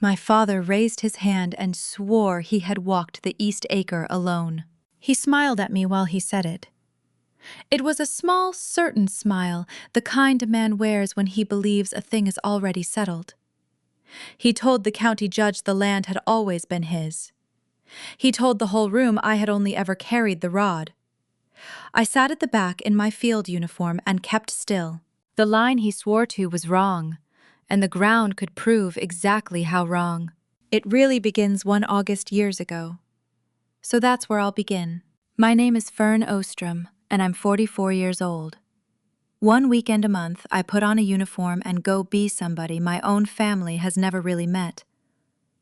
My father raised his hand and swore he had walked the East Acre alone. He smiled at me while he said it. It was a small, certain smile, the kind a man wears when he believes a thing is already settled. He told the county judge the land had always been his. He told the whole room I had only ever carried the rod. I sat at the back in my field uniform and kept still. The line he swore to was wrong, and the ground could prove exactly how wrong. It really begins one August years ago. So that's where I'll begin. My name is Fern Ostrom, and I'm 44 years old. One weekend a month, I put on a uniform and go be somebody my own family has never really met.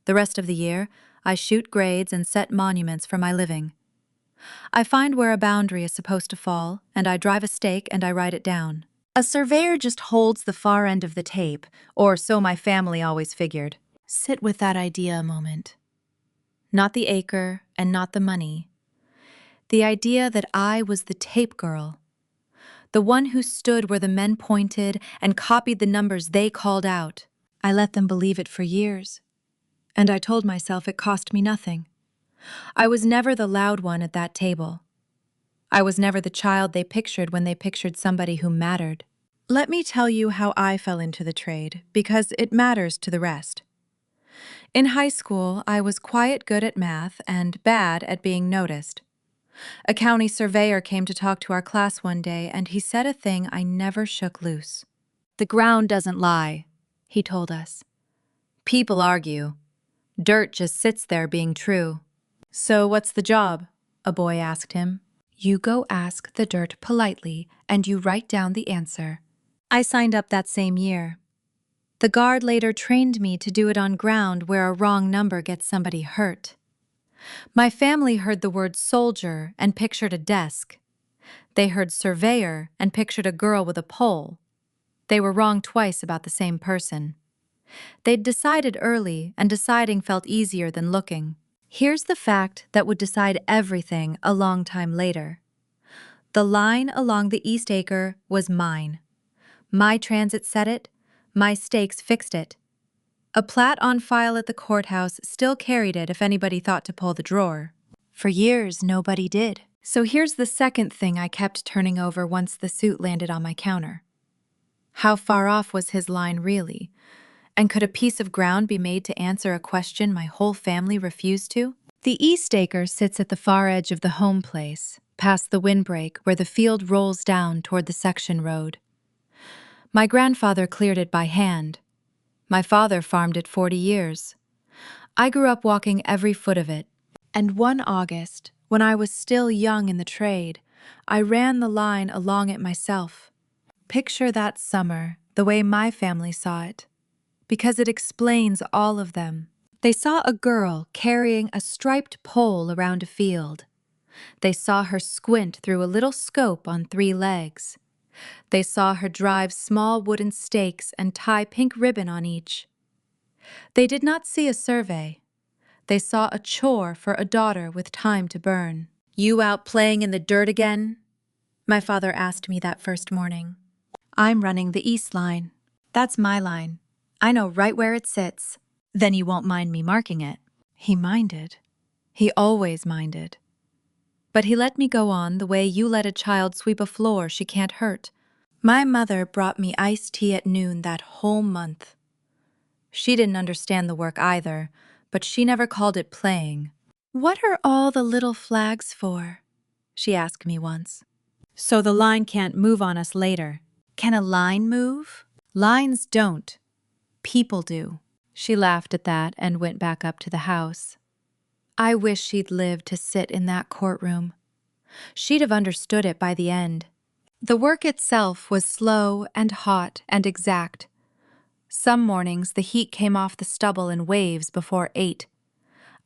The rest of the year, I shoot grades and set monuments for my living. I find where a boundary is supposed to fall, and I drive a stake and I write it down. A surveyor just holds the far end of the tape, or so my family always figured. Sit with that idea a moment. Not the acre and not the money. The idea that I was the tape girl. The one who stood where the men pointed and copied the numbers they called out. I let them believe it for years. And I told myself it cost me nothing. I was never the loud one at that table. I was never the child they pictured when they pictured somebody who mattered. Let me tell you how I fell into the trade, because it matters to the rest. In high school, I was quiet good at math and bad at being noticed. A county surveyor came to talk to our class one day, and he said a thing I never shook loose. "The ground doesn't lie," he told us. "People argue. Dirt just sits there being true." "So what's the job?" a boy asked him. "You go ask the dirt politely, and you write down the answer." I signed up that same year. The guard later trained me to do it on ground where a wrong number gets somebody hurt. My family heard the word soldier and pictured a desk. They heard surveyor and pictured a girl with a pole. They were wrong twice about the same person. They'd decided early, and deciding felt easier than looking. Here's the fact that would decide everything a long time later. The line along the East Acre was mine. My transit set it, my stakes fixed it. A plat on file at the courthouse still carried it if anybody thought to pull the drawer. For years, nobody did. So here's the second thing I kept turning over once the suit landed on my counter. How far off was his line really? And could a piece of ground be made to answer a question my whole family refused to? The East Acre sits at the far edge of the home place, past the windbreak where the field rolls down toward the section road. My grandfather cleared it by hand. My father farmed it 40 years. I grew up walking every foot of it. And one August, when I was still young in the trade, I ran the line along it myself. Picture that summer, the way my family saw it, because it explains all of them. They saw a girl carrying a striped pole around a field. They saw her squint through a little scope on 3 legs. They saw her drive small wooden stakes and tie pink ribbon on each. They did not see a survey. They saw a chore for a daughter with time to burn. "You out playing in the dirt again?" my father asked me that first morning. "I'm running the East line. That's my line. I know right where it sits." "Then you won't mind me marking it." He minded. He always minded. But he let me go on the way you let a child sweep a floor she can't hurt. My mother brought me iced tea at noon that whole month. She didn't understand the work either, but she never called it playing. "What are all the little flags for?" she asked me once. "So the line can't move on us later." "Can a line move?" "Lines don't. People do." She laughed at that and went back up to the house. I wish she'd lived to sit in that courtroom. She'd have understood it by the end. The work itself was slow and hot and exact. Some mornings the heat came off the stubble in waves before 8.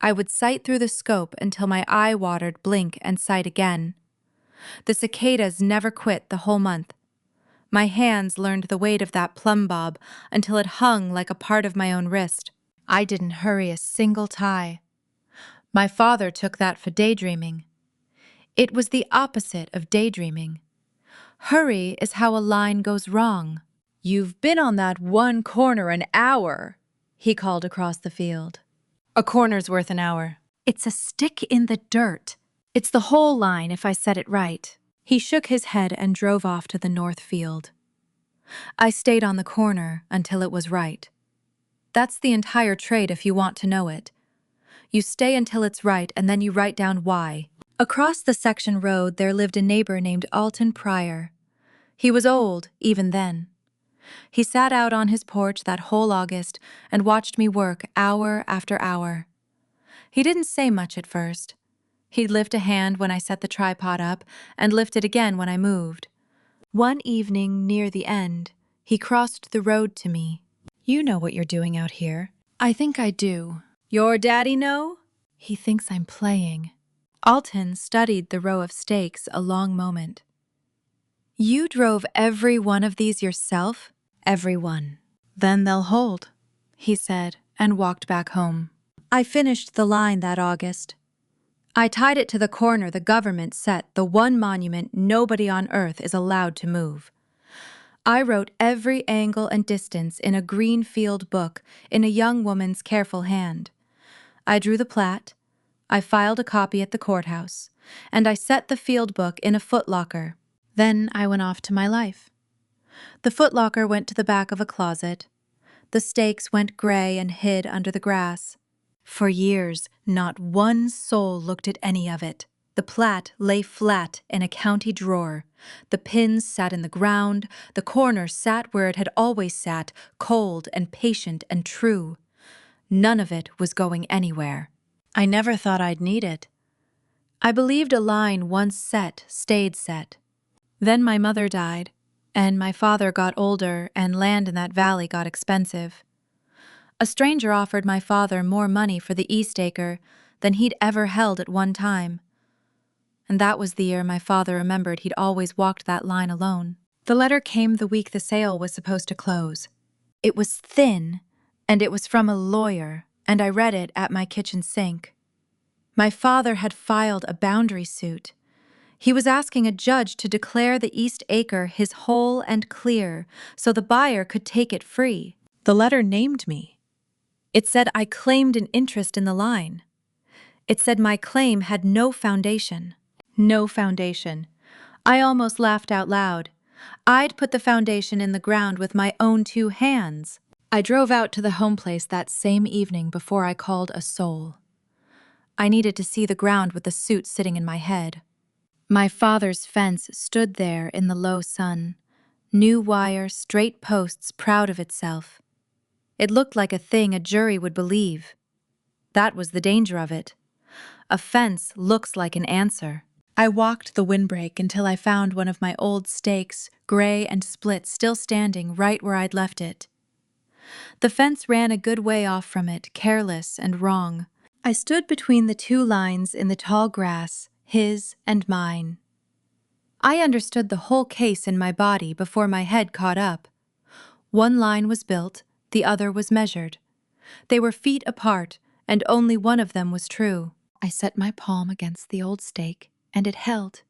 I would sight through the scope until my eye watered, blink, and sight again. The cicadas never quit the whole month. My hands learned the weight of that plumb bob until it hung like a part of my own wrist. I didn't hurry a single tie. My father took that for daydreaming. It was the opposite of daydreaming. Hurry is how a line goes wrong. "You've been on that one corner an hour," he called across the field. "A corner's worth an hour." "It's a stick in the dirt. It's the whole line if I said it right." He shook his head and drove off to the north field. I stayed on the corner until it was right. That's the entire trade if you want to know it. You stay until it's right and then you write down why. Across the section road there lived a neighbor named Alton Pryor. He was old, even then. He sat out on his porch that whole August and watched me work hour after hour. He didn't say much at first. He'd lift a hand when I set the tripod up and lift it again when I moved. One evening near the end, he crossed the road to me. "You know what you're doing out here." "I think I do." "Your daddy know?" "He thinks I'm playing." Alton studied the row of stakes a long moment. "You drove every one of these yourself?" "Every one." "Then they'll hold," he said, and walked back home. I finished the line that August. I tied it to the corner the government set, the one monument nobody on earth is allowed to move. I wrote every angle and distance in a green field book in a young woman's careful hand. I drew the plat, I filed a copy at the courthouse, and I set the field book in a footlocker. Then I went off to my life. The footlocker went to the back of a closet. The stakes went gray and hid under the grass. For years, not one soul looked at any of it. The plat lay flat in a county drawer. The pins sat in the ground. The corner sat where it had always sat, cold and patient and true. None of it was going anywhere. I never thought I'd need it. I believed a line once set stayed set. Then my mother died, and my father got older, and land in that valley got expensive. A stranger offered my father more money for the East Acre than he'd ever held at one time. And that was the year my father remembered he'd always walked that line alone. The letter came the week the sale was supposed to close. It was thin, and it was from a lawyer, and I read it at my kitchen sink. My father had filed a boundary suit. He was asking a judge to declare the East Acre his whole and clear so the buyer could take it free. The letter named me. It said I claimed an interest in the line. It said my claim had no foundation. No foundation. I almost laughed out loud. I'd put the foundation in the ground with my own 2 hands. I drove out to the home place that same evening before I called a soul. I needed to see the ground with the suit sitting in my head. My father's fence stood there in the low sun. New wire, straight posts, proud of itself. It looked like a thing a jury would believe. That was the danger of it. A fence looks like an answer. I walked the windbreak until I found one of my old stakes, gray and split, still standing right where I'd left it. The fence ran a good way off from it, careless and wrong. I stood between the 2 lines in the tall grass, his and mine. I understood the whole case in my body before my head caught up. One line was built, the other was measured. They were feet apart, and only one of them was true. I set my palm against the old stake, and it held.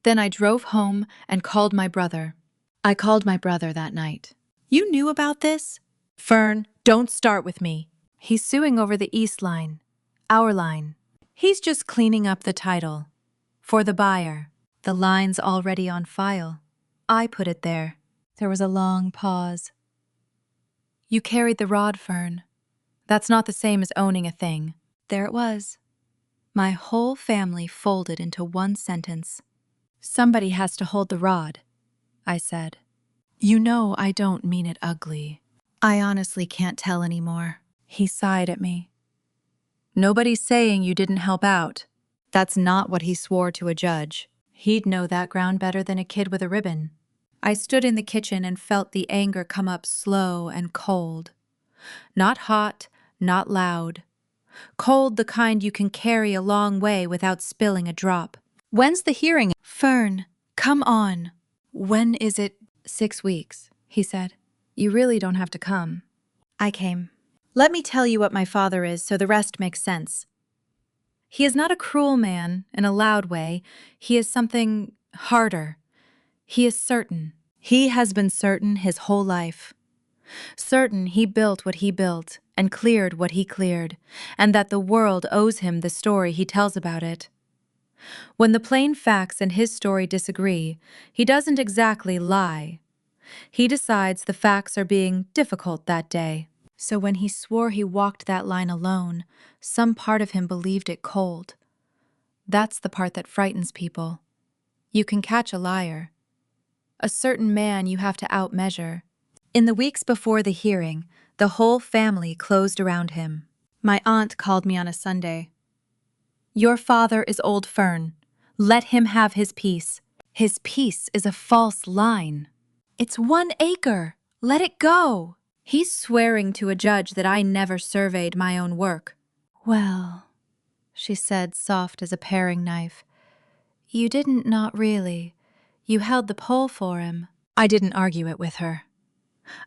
Then I drove home and called my brother. I called my brother that night. "You knew about this?" "Fern, don't start with me. He's suing over the East line, our line. He's just cleaning up the title. For the buyer. The line's already on file. I put it there." There was a long pause. "You carried the rod, Fern. That's not the same as owning a thing." There it was. My whole family folded into one sentence. "Somebody has to hold the rod," I said. "You know I don't mean it ugly. I honestly can't tell anymore." He sighed at me. "Nobody's saying you didn't help out." That's not what he swore to a judge. He'd know that ground better than a kid with a ribbon. I stood in the kitchen and felt the anger come up slow and cold. Not hot, not loud. Cold, the kind you can carry a long way without spilling a drop. "When's the hearing?" "Fern, come on." "When is it?" "6 weeks," he said. "You really don't have to come." I came. Let me tell you what my father is so the rest makes sense. He is not a cruel man in a loud way. He is something harder. He is certain. He has been certain his whole life. certain he built what he built and cleared what he cleared, and that the world owes him the story he tells about it. When the plain facts and his story disagree, he doesn't exactly lie. He decides the facts are being difficult that day. So when he swore he walked that line alone, some part of him believed it cold. That's the part that frightens people. You can catch a liar. A certain man you have to outmeasure. In the weeks before the hearing, the whole family closed around him. My aunt called me on a Sunday. "Your father is old Fern. Let him have his peace. His peace is a false line. It's 1 acre. Let it go. He's swearing to a judge that I never surveyed my own work." "Well," she said, soft as a paring knife, "you didn't, not really. You held the pole for him." I didn't argue it with her.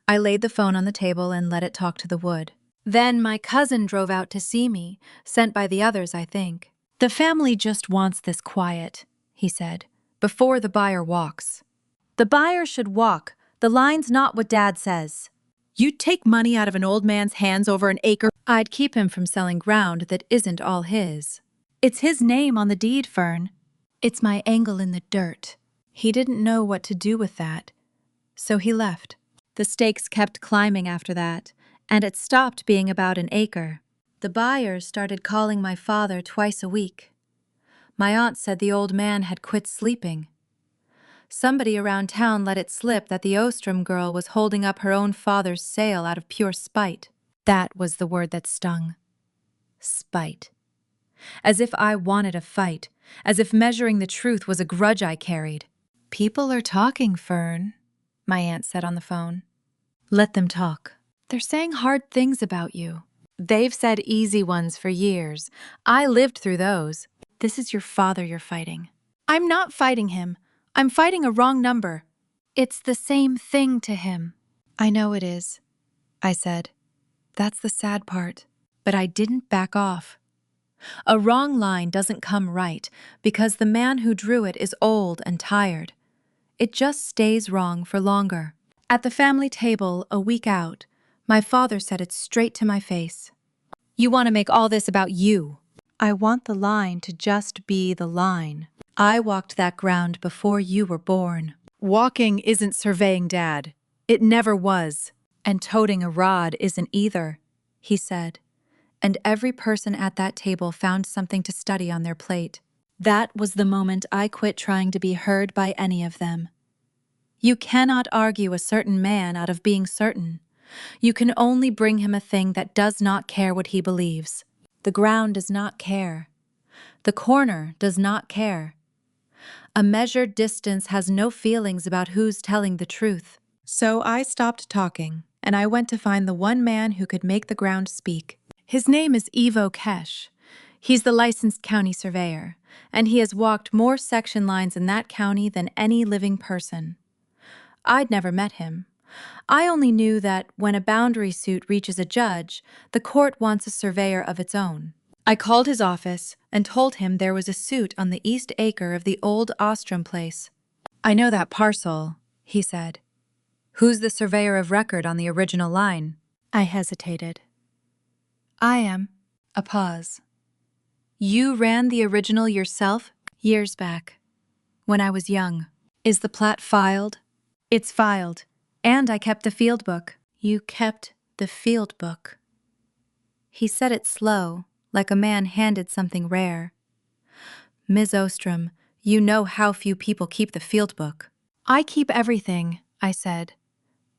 I laid the phone on the table and let it talk to the wood. Then my cousin drove out to see me, sent by the others, I think. "The family just wants this quiet," he said, "before the buyer walks." "The buyer should walk. The line's not what Dad says." "You'd take money out of an old man's hands over an acre?" "I'd keep him from selling ground that isn't all his." "It's his name on the deed, Fern." "It's my angle in the dirt." He didn't know what to do with that, so he left. The stakes kept climbing after that, and it stopped being about an acre. The buyers started calling my father twice a week. My aunt said the old man had quit sleeping. Somebody around town let it slip that the Ostrom girl was holding up her own father's sale out of pure spite. That was the word that stung. Spite. As if I wanted a fight, as if measuring the truth was a grudge I carried. "People are talking, Fern," my aunt said on the phone. "Let them talk. They're saying hard things about you. They've said easy ones for years. I lived through those. This is your father you're fighting." "I'm not fighting him. I'm fighting a wrong number." "It's the same thing to him." "I know it is," I said. "That's the sad part." But I didn't back off. A wrong line doesn't come right because the man who drew it is old and tired. It just stays wrong for longer. At the family table, a week out, my father said it straight to my face. "You want to make all this about you." "I want the line to just be the line. I walked that ground before you were born." "Walking isn't surveying, Dad. It never was." "And toting a rod isn't either," he said. And every person at that table found something to study on their plate. That was the moment I quit trying to be heard by any of them. You cannot argue a certain man out of being certain. You can only bring him a thing that does not care what he believes. The ground does not care. The corner does not care. A measured distance has no feelings about who's telling the truth. So I stopped talking, and I went to find the one man who could make the ground speak. His name is Ivo Kesh. He's the licensed county surveyor, and he has walked more section lines in that county than any living person. I'd never met him. I only knew that when a boundary suit reaches a judge, the court wants a surveyor of its own. I called his office and told him there was a suit on the East Acre of the old Ostrom place. "I know that parcel," he said. "Who's the surveyor of record on the original line?" I hesitated. "I am." A pause. "You ran the original yourself?" "Years back, when I was young." "Is the plat filed?" "It's filed, and I kept the field book." "You kept the field book." He said it slow, like a man handed something rare. "Ms. Ostrom, you know how few people keep the field book." "I keep everything," I said.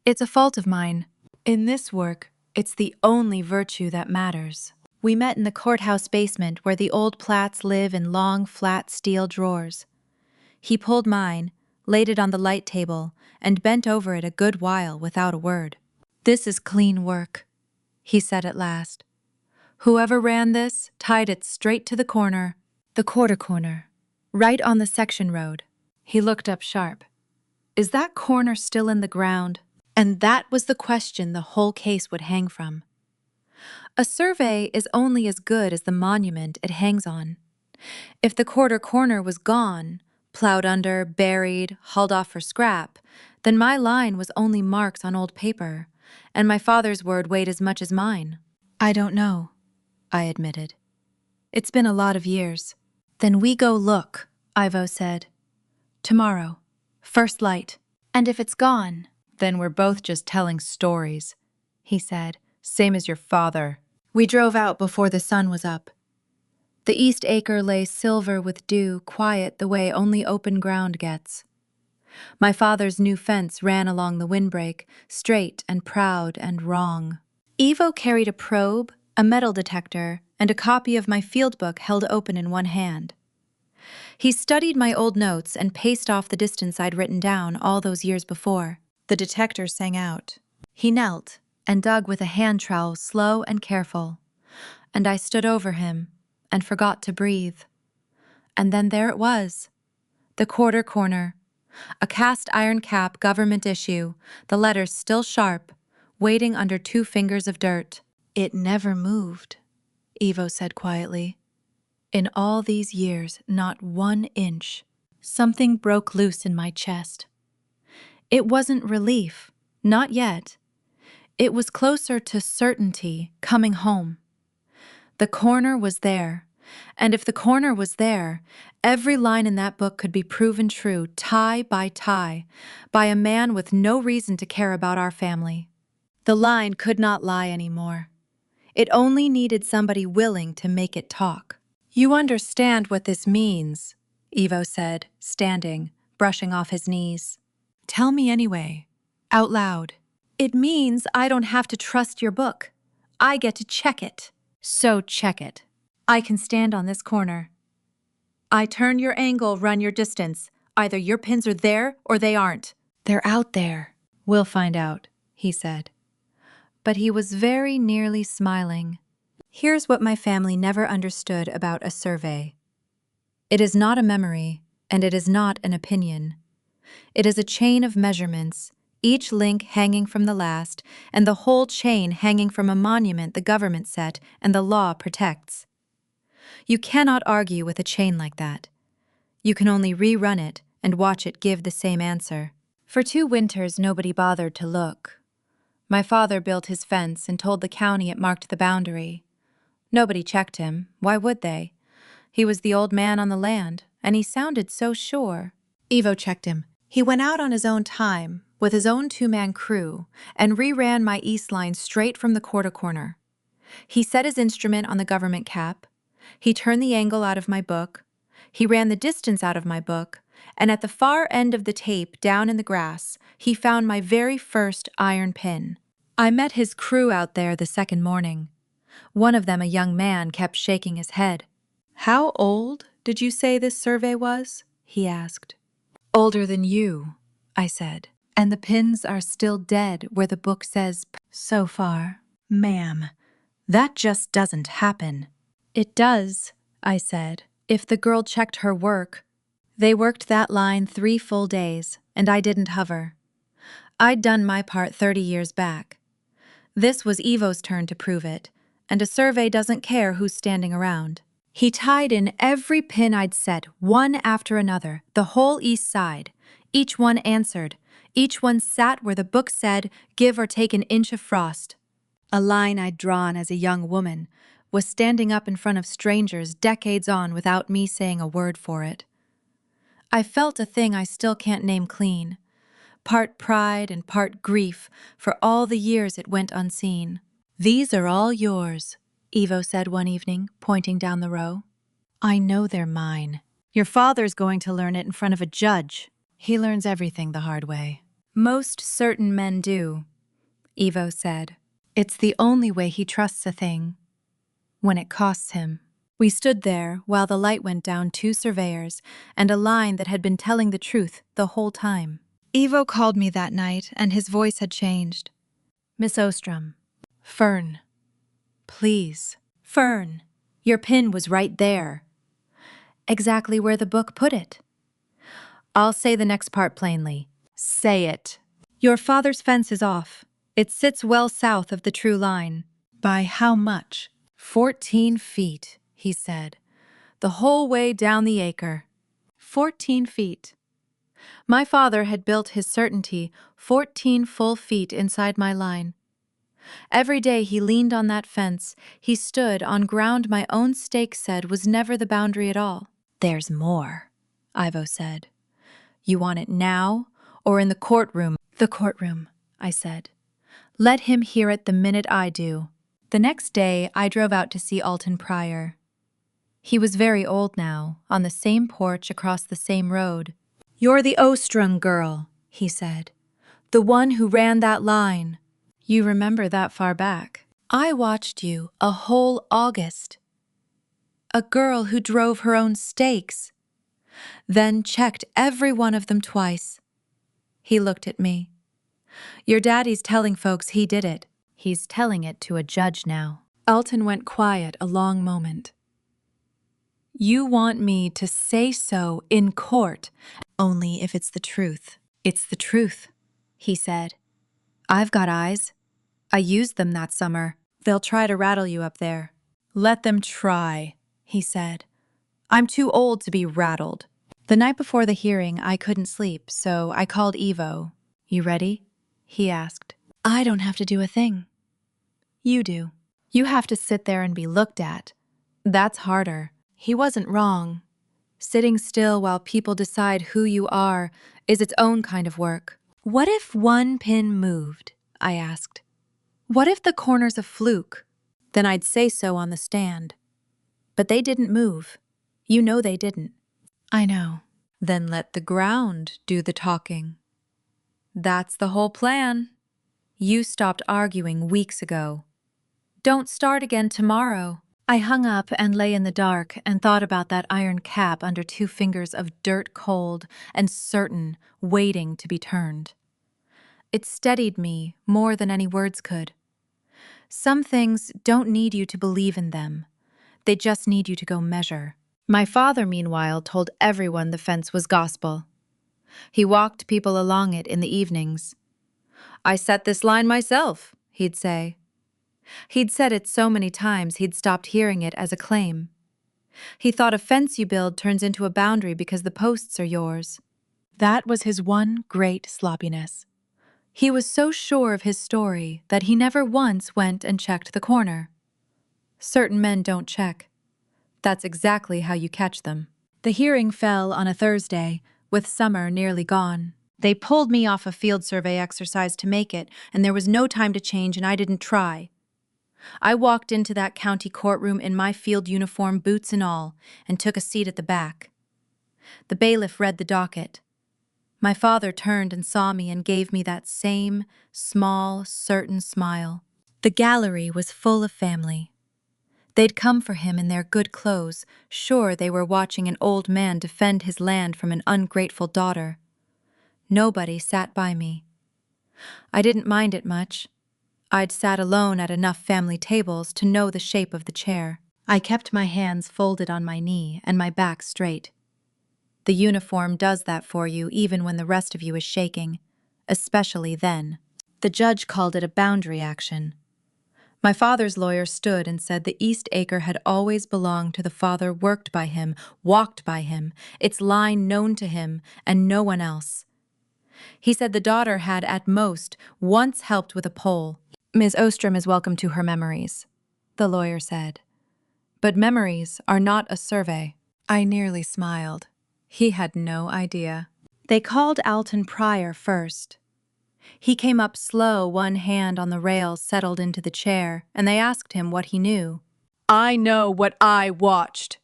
"It's a fault of mine. In this work, it's the only virtue that matters." We met in the courthouse basement where the old Plats live in long, flat steel drawers. He pulled mine, laid it on the light table, and bent over it a good while without a word. "This is clean work," he said at last. "Whoever ran this tied it straight to the corner." "The quarter corner, right on the section road." He looked up sharp. "Is that corner still in the ground?" And that was the question the whole case would hang from. A survey is only as good as the monument it hangs on. If the quarter corner was gone, plowed under, buried, hauled off for scrap, then my line was only marks on old paper, and my father's word weighed as much as mine. I don't know, I admitted. It's been a lot of years. Then we go look, Ivo said. Tomorrow. First light. And if it's gone, then we're both just telling stories, he said, same as your father. We drove out before the sun was up. The East Acre lay silver with dew, quiet the way only open ground gets. My father's new fence ran along the windbreak, straight and proud and wrong. Ivo carried a probe, a metal detector, and a copy of my field book held open in one hand. He studied my old notes and paced off the distance I'd written down all those years before. The detector sang out. He knelt and dug with a hand trowel, slow and careful. And I stood over him and forgot to breathe. And then there it was, the quarter corner, a cast iron cap government issue, the letters still sharp, waiting under 2 fingers of dirt. It never moved, Ivo said quietly. In all these years, not 1 inch. Something broke loose in my chest. It wasn't relief, not yet. It was closer to certainty, coming home. The corner was there, and if the corner was there, every line in that book could be proven true, tie, by a man with no reason to care about our family. The line could not lie anymore. It only needed somebody willing to make it talk. You understand what this means, Ivo said, standing, brushing off his knees. Tell me anyway, out loud. It means I don't have to trust your book. I get to check it. So check it. I can stand on this corner. I turn your angle, run your distance. Either your pins are there or they aren't. They're out there. We'll find out, he said. But he was very nearly smiling. Here's what my family never understood about a survey. It is not a memory, and it is not an opinion. It is a chain of measurements, each link hanging from the last, and the whole chain hanging from a monument the government set and the law protects. You cannot argue with a chain like that. You can only rerun it and watch it give the same answer. For 2 winters, nobody bothered to look. My father built his fence and told the county it marked the boundary. Nobody checked him. Why would they? He was the old man on the land, and he sounded so sure. Ivo checked him. He went out on his own time, with his own 2-man crew, and reran my east line straight from the quarter corner. He set his instrument on the government cap. He turned the angle out of my book. He ran the distance out of my book, and at the far end of the tape, down in the grass, he found my very first iron pin. I met his crew out there the second morning. One of them, a young man, kept shaking his head. How old did you say this survey was? He asked. Older than you, I said. And the pins are still dead where the book says so far. Ma'am, that just doesn't happen. It does, I said, if the girl checked her work. They worked that line 3 full days, and I didn't hover. I'd done my part 30 years back. This was Ivo's turn to prove it, and a survey doesn't care who's standing around. He tied in every pin I'd set, one after another, the whole east side. Each one answered. Each one sat where the book said, give or take an inch of frost. A line I'd drawn as a young woman was standing up in front of strangers decades on without me saying a word for it. I felt a thing I still can't name clean, part pride and part grief for all the years it went unseen. These are all yours, Ivo said one evening, pointing down the row. I know they're mine. Your father's going to learn it in front of a judge. He learns everything the hard way. Most certain men do, Ivo said. It's the only way he trusts a thing, when it costs him. We stood there while the light went down 2 surveyors and a line that had been telling the truth the whole time. Ivo called me that night, and his voice had changed. Miss Ostrom. Fern. Please. Fern. Your pin was right there. Exactly where the book put it. I'll say the next part plainly. Say it. Your father's fence is off. It sits well south of the true line. By how much? 14 feet, he said. The whole way down the acre. 14 feet. My father had built his certainty 14 full feet inside my line. Every day he leaned on that fence, he stood on ground my own stake said was never the boundary at all. "There's more," Ivo said. "You want it now or in the courtroom?" "The courtroom," I said. "Let him hear it the minute I do." The next day I drove out to see Alton Pryor. He was very old now, on the same porch across the same road. "You're the Ostrom girl," he said. "The one who ran that line. You remember that far back. I watched you a whole August. A girl who drove her own stakes, then checked every one of them twice." He looked at me. "Your daddy's telling folks he did it. He's telling it to a judge now." Alton went quiet a long moment. "You want me to say so in court, only if it's the truth." "It's the truth," he said. "I've got eyes. I used them that summer. They'll try to rattle you up there." "Let them try," he said. "I'm too old to be rattled." The night before the hearing, I couldn't sleep, so I called Ivo. "You ready?" he asked. "I don't have to do a thing." "You do. You have to sit there and be looked at. That's harder." He wasn't wrong. Sitting still while people decide who you are is its own kind of work. "What if one pin moved?" I asked. "What if the corner's a fluke?" Then I'd say so on the stand. But they didn't move. You know they didn't. "I know." "Then let the ground do the talking." "That's the whole plan. You stopped arguing weeks ago. Don't start again tomorrow." I hung up and lay in the dark and thought about that iron cap under 2 fingers of dirt cold and certain, waiting to be turned. It steadied me more than any words could. Some things don't need you to believe in them. They just need you to go measure. My father, meanwhile, told everyone the fence was gospel. He walked people along it in the evenings. "I set this line myself," he'd say. He'd said it so many times he'd stopped hearing it as a claim. He thought a fence you build turns into a boundary because the posts are yours. That was his one great sloppiness. He was so sure of his story that he never once went and checked the corner. Certain men don't check. That's exactly how you catch them. The hearing fell on a Thursday, with summer nearly gone. They pulled me off a field survey exercise to make it, and there was no time to change, and I didn't try. I walked into that county courtroom in my field uniform, boots and all, and took a seat at the back. The bailiff read the docket. My father turned and saw me and gave me that same, small, certain smile. The gallery was full of family. They'd come for him in their good clothes, sure they were watching an old man defend his land from an ungrateful daughter. Nobody sat by me. I didn't mind it much. I'd sat alone at enough family tables to know the shape of the chair. I kept my hands folded on my knee and my back straight. The uniform does that for you even when the rest of you is shaking, especially then. The judge called it a boundary action. My father's lawyer stood and said the East Acre had always belonged to the father worked by him, walked by him, its line known to him, and no one else. He said the daughter had at most once helped with a pole. "Ms. Ostrom is welcome to her memories," the lawyer said. "But memories are not a survey." I nearly smiled. He had no idea. They called Alton Pryor first. He came up slow, one hand on the rails settled into the chair, and they asked him what he knew. "I know what I watched,"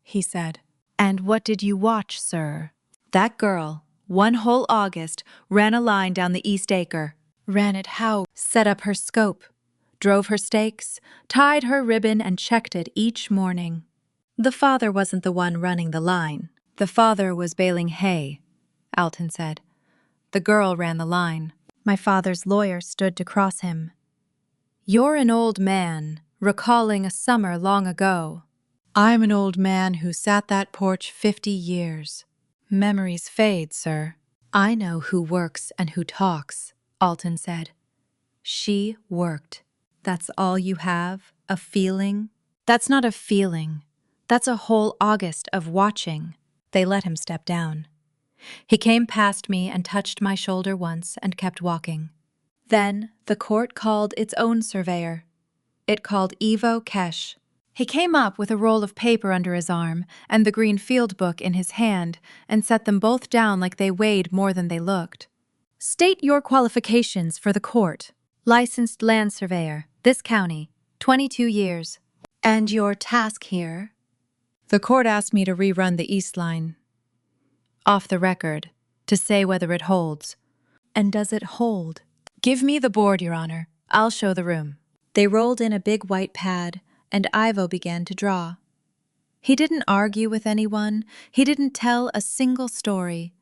he said. "And what did you watch, sir?" "That girl, one whole August, ran a line down the East Acre." "Ran it how?" "Set up her scope, drove her stakes, tied her ribbon, and checked it each morning." "The father wasn't the one running the line." "The father was baling hay," Alton said. "The girl ran the line." My father's lawyer stood to cross him. "You're an old man, recalling a summer long ago. I'm an old man who sat that porch 50 years. Memories fade, sir." "I know who works and who talks," Alton said. "She worked. That's all you have? A feeling?" "That's not a feeling. That's a whole August of watching." They let him step down. He came past me and touched my shoulder once and kept walking. Then the court called its own surveyor. It called Ivo Kesh. He came up with a roll of paper under his arm and the green field book in his hand and set them both down like they weighed more than they looked. State your qualifications for the court. Licensed land surveyor, this county, 22 years. And your task here? The court asked me to rerun the East Line. Off the record, to say whether it holds. And does it hold? Give me the board, Your Honor. I'll show the room. They rolled in a big white pad, and Ivo began to draw. He didn't argue with anyone. He didn't tell a single story.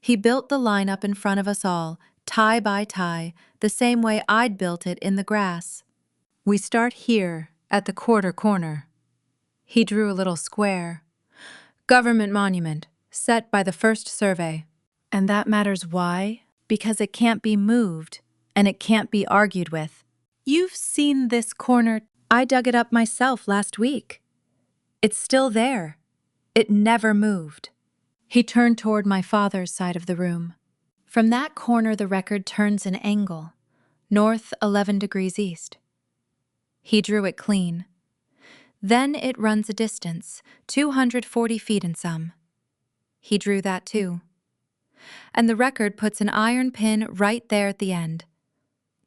He built the line up in front of us all, tie by tie, the same way I'd built it in the grass. We start here, at the quarter corner. He drew a little square. Government monument, set by the first survey. And that matters why? Because it can't be moved, and it can't be argued with. You've seen this corner. I dug it up myself last week. It's still there. It never moved. He turned toward my father's side of the room. From that corner the record turns an angle, north 11 degrees east. He drew it clean. Then it runs a distance, 240 feet and some. He drew that too. And the record puts an iron pin right there at the end,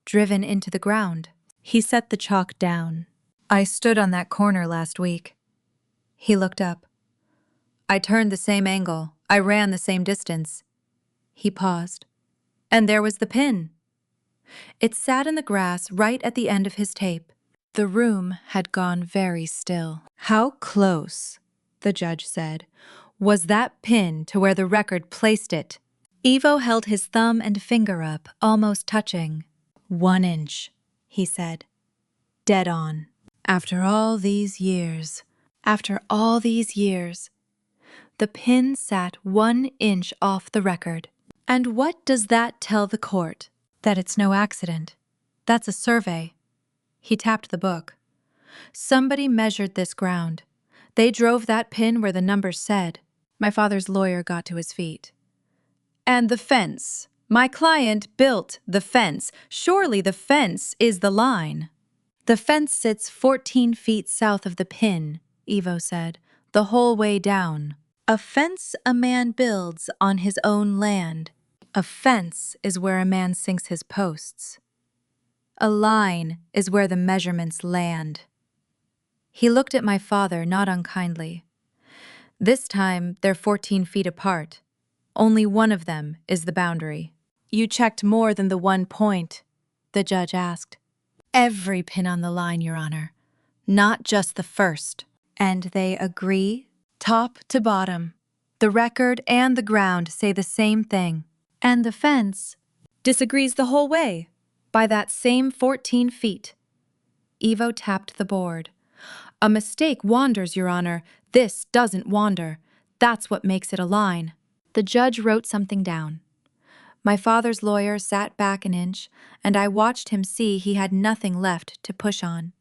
driven into the ground. He set the chalk down. I stood on that corner last week. He looked up. I turned the same angle. I ran the same distance. He paused. And there was the pin. It sat in the grass right at the end of his tape. The room had gone very still. How close, the judge said, was that pin to where the record placed it? Ivo held his thumb and finger up, almost touching. 1 inch, he said. Dead on. After all these years, the pin sat 1 inch off the record. And what does that tell the court? That it's no accident. That's a survey. He tapped the book. Somebody measured this ground. They drove that pin where the numbers said. My father's lawyer got to his feet. And the fence. My client built the fence. Surely the fence is the line. The fence sits 14 feet south of the pin, Ivo said, the whole way down. A fence a man builds on his own land. A fence is where a man sinks his posts. A line is where the measurements land. He looked at my father, not unkindly. This time, they're 14 feet apart. Only one of them is the boundary. You checked more than the 1 point, the judge asked. Every pin on the line, Your Honor, not just the first. And they agree, top to bottom. The record and the ground say the same thing. And the fence disagrees the whole way, by that same 14 feet. Ivo tapped the board. A mistake wanders, Your Honor. This doesn't wander. That's what makes it a line. The judge wrote something down. My father's lawyer sat back an inch, and I watched him see he had nothing left to push on.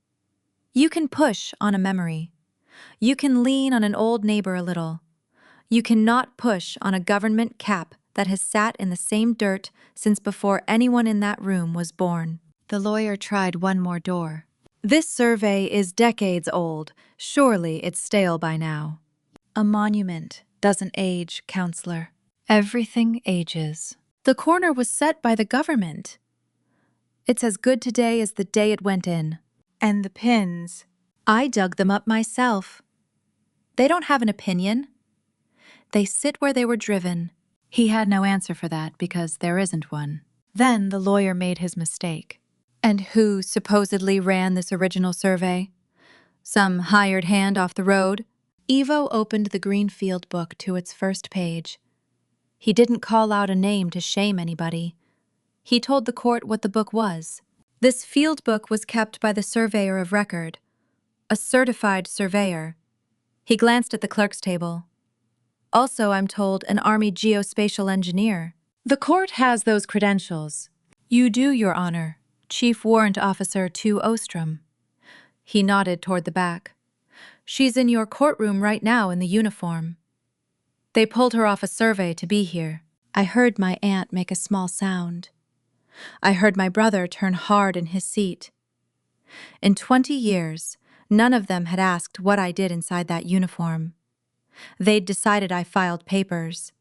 You can push on a memory. You can lean on an old neighbor a little. You cannot push on a government cap that has sat in the same dirt since before anyone in that room was born. The lawyer tried one more door. This survey is decades old. Surely it's stale by now. A monument doesn't age, counselor. Everything ages. The corner was set by the government. It's as good today as the day it went in. And the pins, I dug them up myself. They don't have an opinion. They sit where they were driven. He had no answer for that because there isn't one. Then the lawyer made his mistake. And who supposedly ran this original survey? Some hired hand off the road? Ivo opened the green field book to its first page. He didn't call out a name to shame anybody. He told the court what the book was. This field book was kept by the surveyor of record, a certified surveyor. He glanced at the clerk's table. Also, I'm told, an Army geospatial engineer. The court has those credentials. You do, Your Honor. Chief Warrant Officer 2 Ostrom. He nodded toward the back. She's in your courtroom right now in the uniform. They pulled her off a survey to be here. I heard my aunt make a small sound. I heard my brother turn hard in his seat. In 20 years, none of them had asked what I did inside that uniform. They'd decided I filed papers.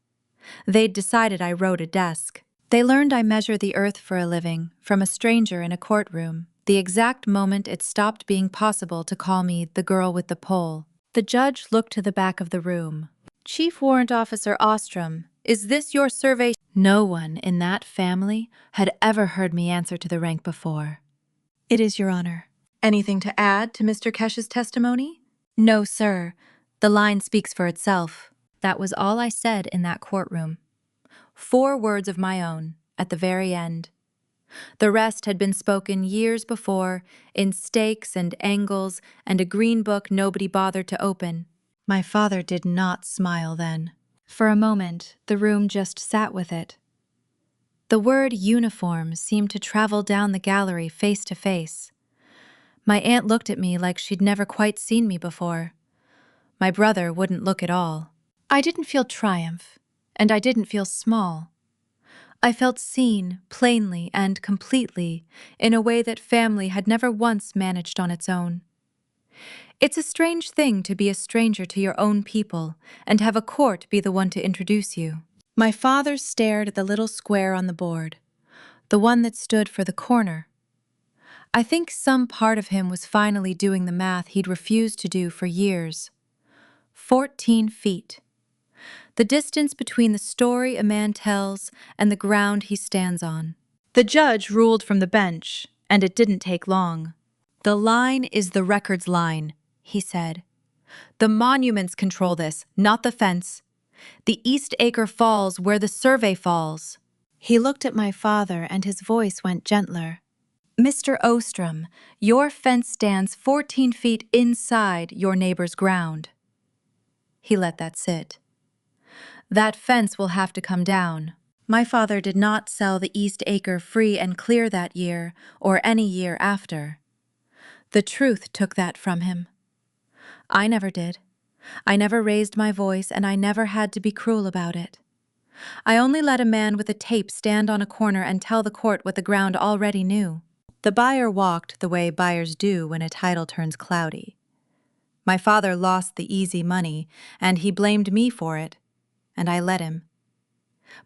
They'd decided I rode a desk. They learned I measure the earth for a living from a stranger in a courtroom, the exact moment it stopped being possible to call me the girl with the pole. The judge looked to the back of the room. Chief Warrant Officer Ostrom, is this your survey? No one in that family had ever heard me answer to the rank before. It is, Your Honor. Anything to add to Mr. Kesh's testimony? No, sir. The line speaks for itself. That was all I said in that courtroom. 4 words of my own, at the very end. The rest had been spoken years before, in stakes and angles and a green book nobody bothered to open. My father did not smile then. For a moment, the room just sat with it. The word uniform seemed to travel down the gallery face to face. My aunt looked at me like she'd never quite seen me before. My brother wouldn't look at all. I didn't feel triumph, and I didn't feel small. I felt seen, plainly and completely, in a way that family had never once managed on its own. It's a strange thing to be a stranger to your own people and have a court be the one to introduce you. My father stared at the little square on the board, the one that stood for the corner. I think some part of him was finally doing the math he'd refused to do for years. 14 feet. The distance between the story a man tells and the ground he stands on. The judge ruled from the bench, and it didn't take long. The line is the record's line, he said. The monuments control this, not the fence. The East Acre falls where the survey falls. He looked at my father and his voice went gentler. Mr. Ostrom, your fence stands 14 feet inside your neighbor's ground. He let that sit. That fence will have to come down. My father did not sell the East Acre free and clear that year or any year after. The truth took that from him. I never did. I never raised my voice and I never had to be cruel about it. I only let a man with a tape stand on a corner and tell the court what the ground already knew. The buyer walked the way buyers do when a title turns cloudy. My father lost the easy money, and he blamed me for it, and I let him.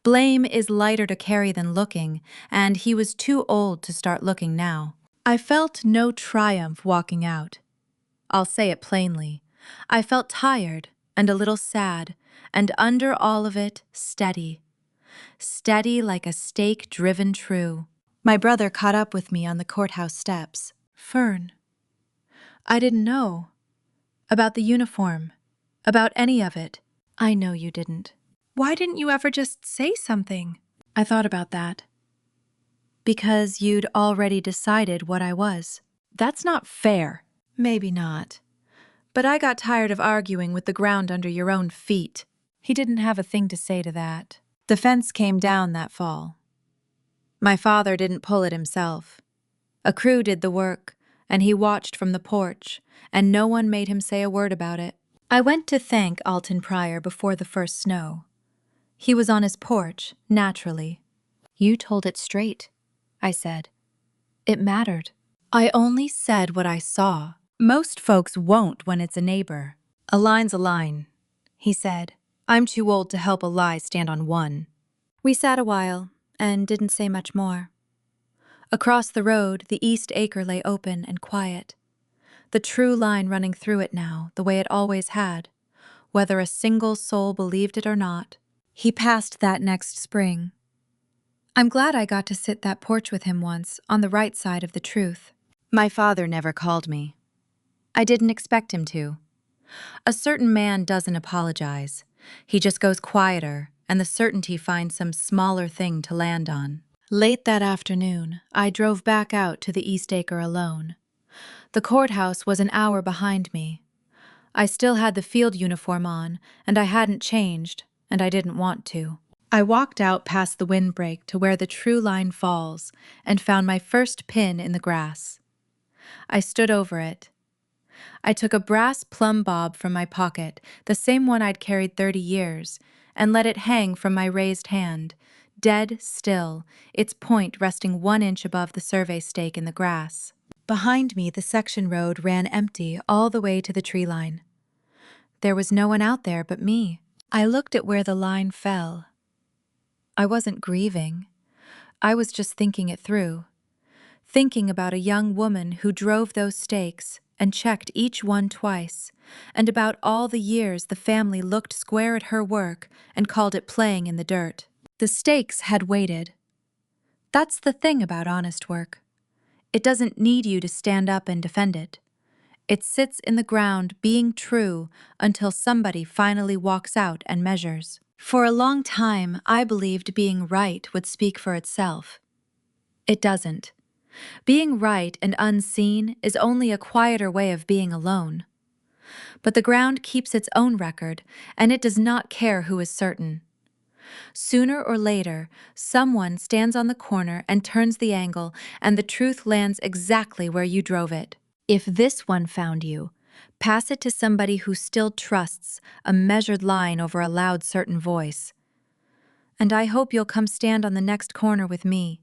Blame is lighter to carry than looking, and he was too old to start looking now. I felt no triumph walking out. I'll say it plainly. I felt tired and a little sad, and under all of it, steady. Steady like a stake driven true. My brother caught up with me on the courthouse steps. Fern, I didn't know. About the uniform. About any of it. I know you didn't. Why didn't you ever just say something? I thought about that. Because you'd already decided what I was. That's not fair. Maybe not. But I got tired of arguing with the ground under your own feet. He didn't have a thing to say to that. The fence came down that fall. My father didn't pull it himself. A crew did the work, and he watched from the porch, and no one made him say a word about it. I went to thank Alton Pryor before the first snow. He was on his porch, naturally. You told it straight, I said. It mattered. I only said what I saw. Most folks won't when it's a neighbor. A line's a line, he said. I'm too old to help a lie stand on one. We sat a while and didn't say much more. Across the road, the East Acre lay open and quiet. The true line running through it now, the way it always had, whether a single soul believed it or not. He passed that next spring. I'm glad I got to sit that porch with him once, on the right side of the truth. My father never called me. I didn't expect him to. A certain man doesn't apologize. He just goes quieter, and the certainty finds some smaller thing to land on. Late that afternoon, I drove back out to the East Acre alone. The courthouse was an hour behind me. I still had the field uniform on, and I hadn't changed, and I didn't want to. I walked out past the windbreak to where the true line falls and found my first pin in the grass. I stood over it. I took a brass plumb bob from my pocket, the same one I'd carried 30 years, and let it hang from my raised hand, dead still, its point resting 1 inch above the survey stake in the grass. Behind me, the section road ran empty all the way to the tree line. There was no one out there but me. I looked at where the line fell. I wasn't grieving. I was just thinking it through. Thinking about a young woman who drove those stakes and checked each one twice, and about all the years the family looked square at her work and called it playing in the dirt. The stakes had waited. That's the thing about honest work. It doesn't need you to stand up and defend it. It sits in the ground being true until somebody finally walks out and measures. For a long time, I believed being right would speak for itself. It doesn't. Being right and unseen is only a quieter way of being alone. But the ground keeps its own record, and it does not care who is certain. Sooner or later, someone stands on the corner and turns the angle, and the truth lands exactly where you drove it. If this one found you, pass it to somebody who still trusts a measured line over a loud certain voice. And I hope you'll come stand on the next corner with me.